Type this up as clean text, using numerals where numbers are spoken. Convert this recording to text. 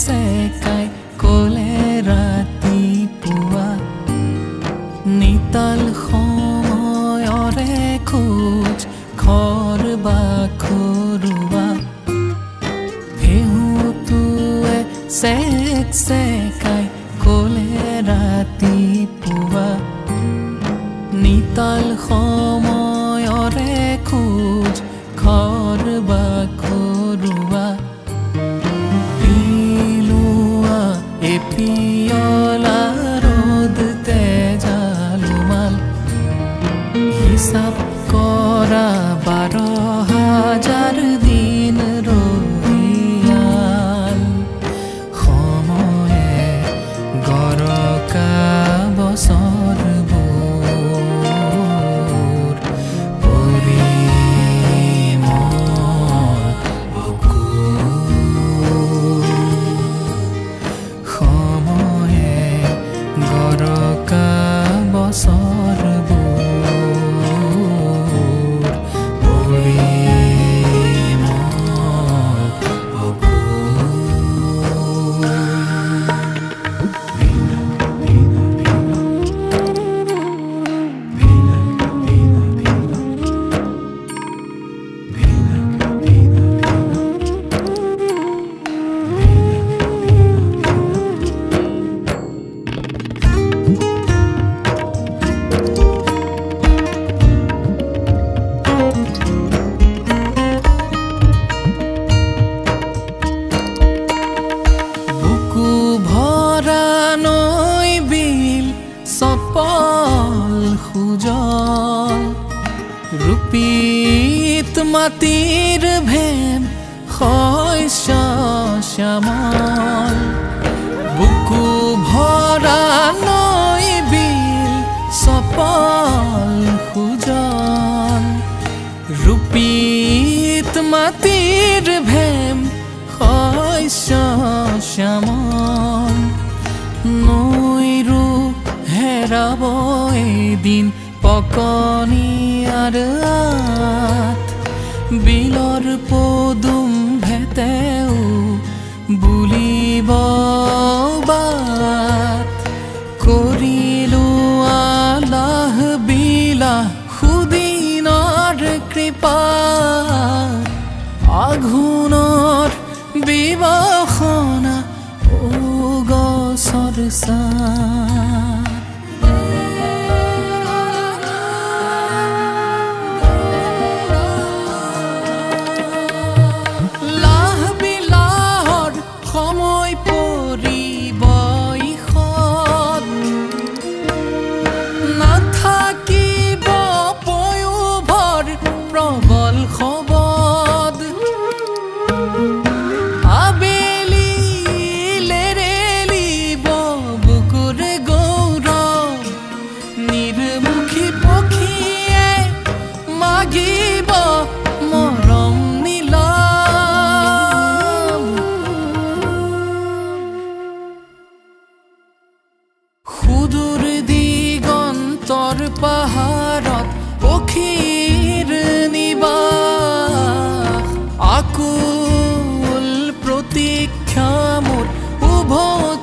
सेकाई कोले रातिपुवा निताल समयरे खोज घर बा खरुवा ढेउटुए सेकाई कोले रातिपुवा निताल समयरे खोज घर बा खरुवा पिलुआ एपियला रोद तेजालुमाल हिसाब करा 12,000 दिन रहियाल समये गरका बसर रूपीत मातीर भेम शस्य श्यामल बुकु भरा नई बिल सपल खुजल रूपीत मातीर भेम शस्य श्यामल नईरू हेराब एदिन पकनी बिलर पदुम भेतेও बुलिब बात करिलु आलाह बिलाह खुदिनार कृपा आघुनर विवाहना ओ गसर साथ সুদূর দিগন্তৰ পাহাৰত পক্ষীৰ নিবাস আকুল প্ৰতীক্ষা মোৰ উভয়